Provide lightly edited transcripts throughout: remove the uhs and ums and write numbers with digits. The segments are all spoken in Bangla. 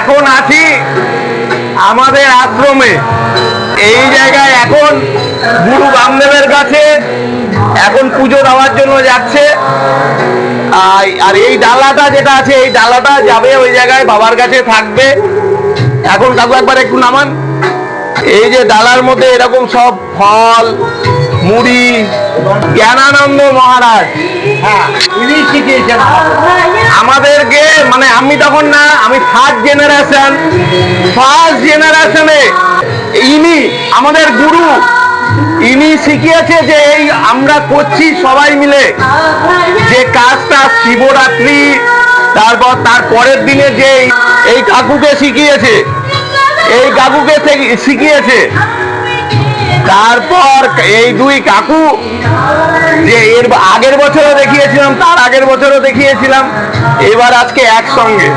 এখন আছি আমাদের আশ্রমে। এই জায়গায় এখন গুরু বামদেবের কাছে এখন পুজো দেওয়ার জন্য যাচ্ছে। আর এই ডালাটা যেটা আছে, এই ডালাটা যাবে ওই জায়গায়, বাবার কাছে থাকবে। এখন কাকু একবার একটু নামান। এই যে ডালার মধ্যে এরকম সব ফল, মুড়ি, জ্ঞানানন্দ মহারাজ আমাদেরকে, মানে আমি তখন না, আমি ফার্স্ট জেনারেশনে ইনি আমাদের গুরু। ইনি শিখিয়েছে যে এই আমরা করছি সবাই মিলে যে কাজটা, শিবরাত্রি, তারপর তার পরের দিনে যে এই কাকুকে শিখিয়েছে, তারপর এই দুই কাকু যে এর আগের বছরও দেখিয়েছিলাম, তার আগের বছরও দেখিয়েছিলাম, এবার আজকে একসঙ্গে।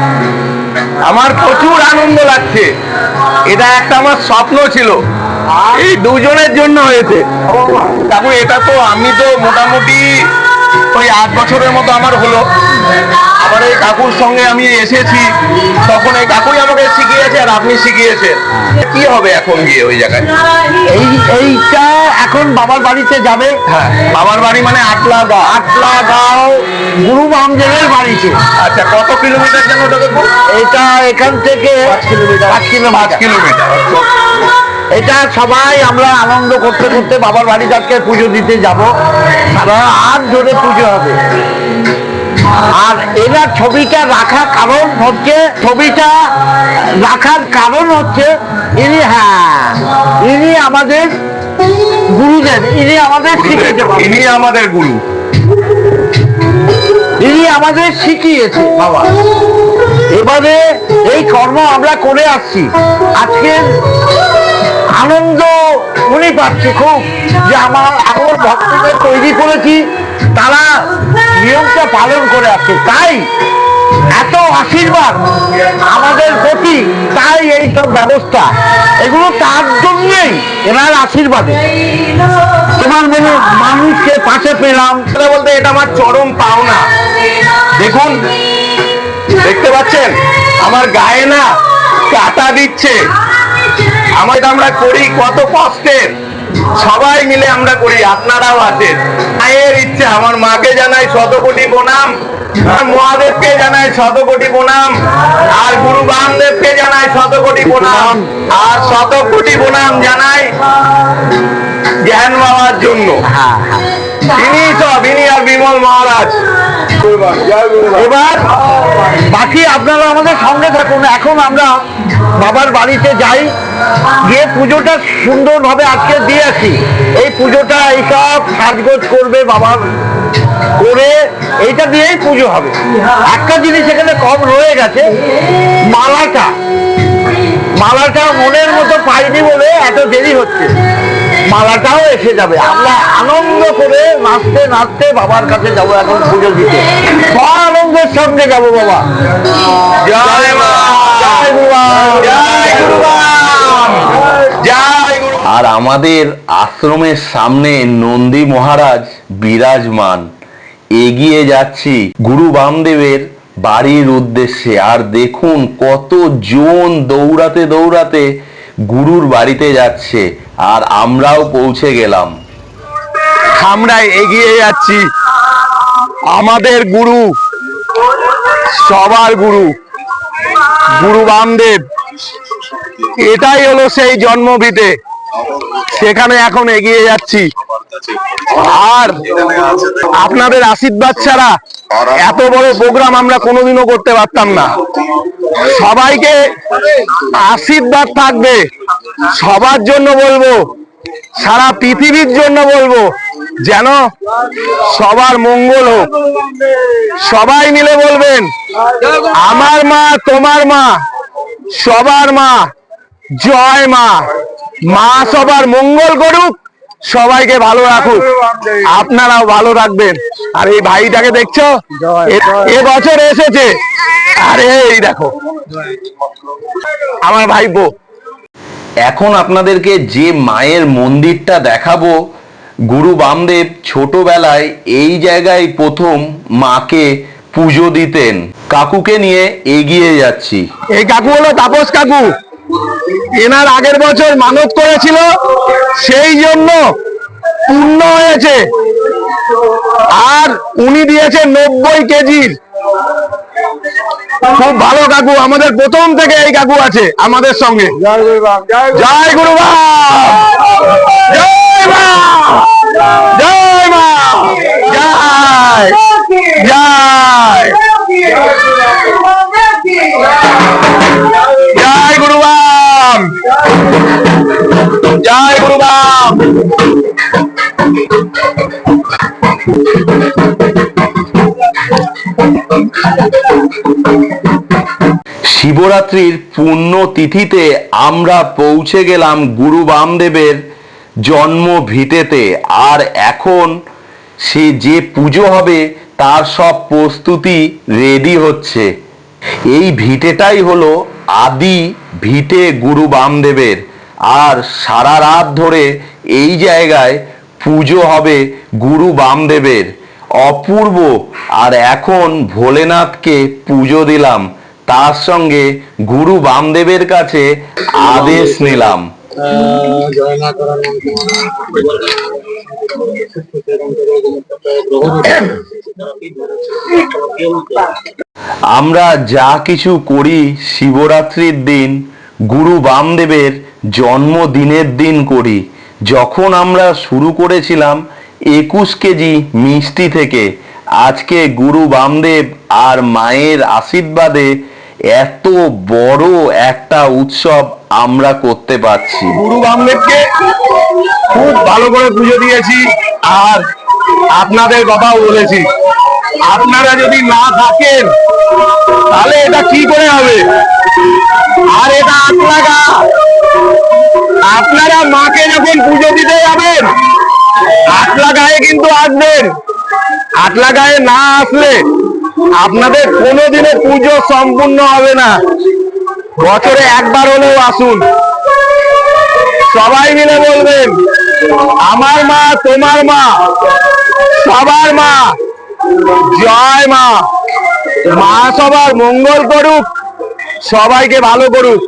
আমার প্রচুর আনন্দ লাগছে। এটা একটা আমার স্বপ্ন ছিল, এই দুজনের জন্য হয়েছে। কাকু এটা তো আমি তো মোটামুটি ওই 8 বছরের মতো আমার হলো। আবার এই কাকুর সঙ্গে আমি এসেছি, তখন এই কাকুই আমাকে শিখিয়েছে আর আপনি শিখিয়েছেন। কি হবে এখন গিয়ে ওই জায়গায়? এইটা এখন বাবার বাড়িতে যাবে। হ্যাঁ, বাবার বাড়ি মানে আটলাগাঁও গুরু বামদেবের বাড়িতে। আচ্ছা, কত কিলোমিটার যেন ওটা দেখবো? এটা এখান থেকে 5 কিলোমিটার। এটা সবাই আমরা আনন্দ করতে করতে বাবার বাড়ি আজকে পুজো দিতে যাব। সারা রাত ধরে পুজো হবে। আর এনার ছবিটা রাখার কারণ হচ্ছে ইনি আমাদের গুরুদেব, ইনি আমাদের শিখিয়েছে বাবা। এবারে এই কর্ম আমরা করে আসছি। আজকের আনন্দ মনে পাচ্ছি খুব, যে আমার ভক্তদের তৈরি করেছি, তারা নিয়মটা পালন করে আসছে। তাই এত আশীর্বাদ আমাদের প্রতি, তাই এই সব ব্যবস্থা, এগুলো তার জন্যই, এনার আশীর্বাদে। তোমার মনে মানুষকে পাশে পেলাম বলতে এটা আমার চরম পাওনা। দেখুন, দেখতে পাচ্ছেন আমার গায়ে না কাটা দিচ্ছে। আমরা করি কত কষ্টের, সবাই মিলে আমরা করি, আপনারাও আছেন। মায়ের ইচ্ছা, আমার মাকে জানাই 100 কোটি প্রণাম, মহাদেবকে জানাই 100 কোটি প্রণাম, আর গুরু বামদেবকে জানাই 100 কোটি প্রণাম, আর 100 কোটি প্রণাম জানাই জ্ঞান বাবার জন্য। ইনি আর বিমল মহারাজ। এবার বাকি আপনারা আমাদের সঙ্গে থাকুন। এখন আমরা বাবার বাড়িতে যাই, গিয়ে পুজোটা সুন্দরভাবে আজকে দিয়ে আসি। এই পুজোটা এইসব সাজগোজ করবে বাবার, করে এইটা দিয়েই পুজো হবে। একটা জিনিস এখানে কম রয়ে গেছে, মালাটা মনের মতো পাইনি বলে এত দেরি হচ্ছে। মালাটাও এসে যাবে। আমরা আনন্দ করে নাচতে নাচতে বাবার কাছে যাবো এখন পুজো দিতে। আনন্দের সঙ্গে যাবো বাবা। জয় মা, জয় গুরু, জয় গুরু। আর আমাদের আশ্রমের সামনে নন্দী মহারাজ বিরাজমান। এগিয়ে যাচ্ছি গুরু বামদেবের বাড়ির উদ্দেশ্যে। আর দেখুন কত জন দৌড়াতে দৌড়াতে গুরুর বাড়িতে যাচ্ছে, আর আমরাও পৌঁছে গেলাম। আমরা এগিয়ে যাচ্ছি আমাদের গুরু, সবার গুরু, গুরু বামদেব। এটাই হলো সেই জন্মভিটে, সেখানে এখন এগিয়ে যাচ্ছি। আর আপনাদের আশীর্বাদ ছাড়া এত বড় প্রোগ্রাম আমরা কোনোদিনও করতে পারতাম না। সবাইকে আশীর্বাদ থাকবে, সবার জন্য বলবো, সারা পৃথিবীর জন্য বলবো, যেন সবার মঙ্গল হোক। সবাই মিলে বলবেন, আমার মা তোমার মা, সবার মা, জয় মা। মা সবার মঙ্গল করুক, সবাইকে ভালো রাখুক, আপনারাও ভালো রাখবেন। আর এই ভাইটাকে দেখছো, এবছর এসেছে। আরে এই দেখো আমার ভাইপো। এখন আপনাদেরকে যে মায়ের মন্দিরটা দেখাবো, গুরু বামদেব ছোটবেলায় এই জায়গায় প্রথম মাকে পুজো দিতেন। কাকুকে নিয়ে এগিয়ে যাচ্ছি। এই কাকু হলো তাপস কাকু। এনার আগের বছর মানত করেছিল, সেই জন্য পূর্ণ হয়েছে। আর উনি দিয়েছে 90 কেজির। খুব ভালো কাকু, আমাদের প্রথম থেকে এই কাকু আছে আমাদের সঙ্গে। জয় গুরু বাম, জয় গুরু বাম, জয় মা, জয় মা, জয় জয় জয় গুরু বাম, জয় গুরু বাম। শিবরাত্রির পূর্ণ তিথিতে আমরা পৌঁছে গেলাম গুরু বামদেবের জন্ম ভিটেতে। আর এখন সে যে পুজো হবে তার সব প্রস্তুতি রেডি হচ্ছে। এই ভিটেটাই হলো আদি ভিটে গুরু বামদেবের। আর সারা রাত ধরে এই জায়গায় পুজো হবে গুরু বামদেবের। অপূর্ব। আর এখন ভোলেনাথকে পুজো দিলাম, তার সঙ্গে গুরু বামদেবের কাছে আদেশ নিলাম। আমরা যা কিছু করি শিবরাত্রির দিন গুরু বামদেবের জন্মদিনের দিন করি। যখন আমরা শুরু করেছিলাম 21 কেজি মিষ্টি থেকে, আজকে গুরু বামদেব আর মায়ের আশীর্বাদে এত বড় একটা উৎসব আমরা করতে পারছি। গুরু বামদেবকে খুব ভালো করে পুজো দিয়েছি। আর আপনাদের কথাও বলেছি, আপনারা যদি না থাকেন তাহলে এটা কি করে হবে। আর এটা আপনারা আপনারা মাকে যখন পুজো দিতে যাবেন আটলাগায়ে কিন্তু আসবেন। আটলাগায়ে না আসলে আপনাদের কোনোদিনও পুজো সম্পূর্ণ হবে না। বছরে একবার হলেও আসুন, সবাই মিলে বলবেন আমার মা তোমার মা সবার মা, জয় মা। মা সবার মঙ্গল করুক, সবাইকে ভালো করুক,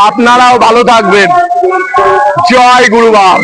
আপনারাও ভালো থাকবেন। জয় গুরু বাম।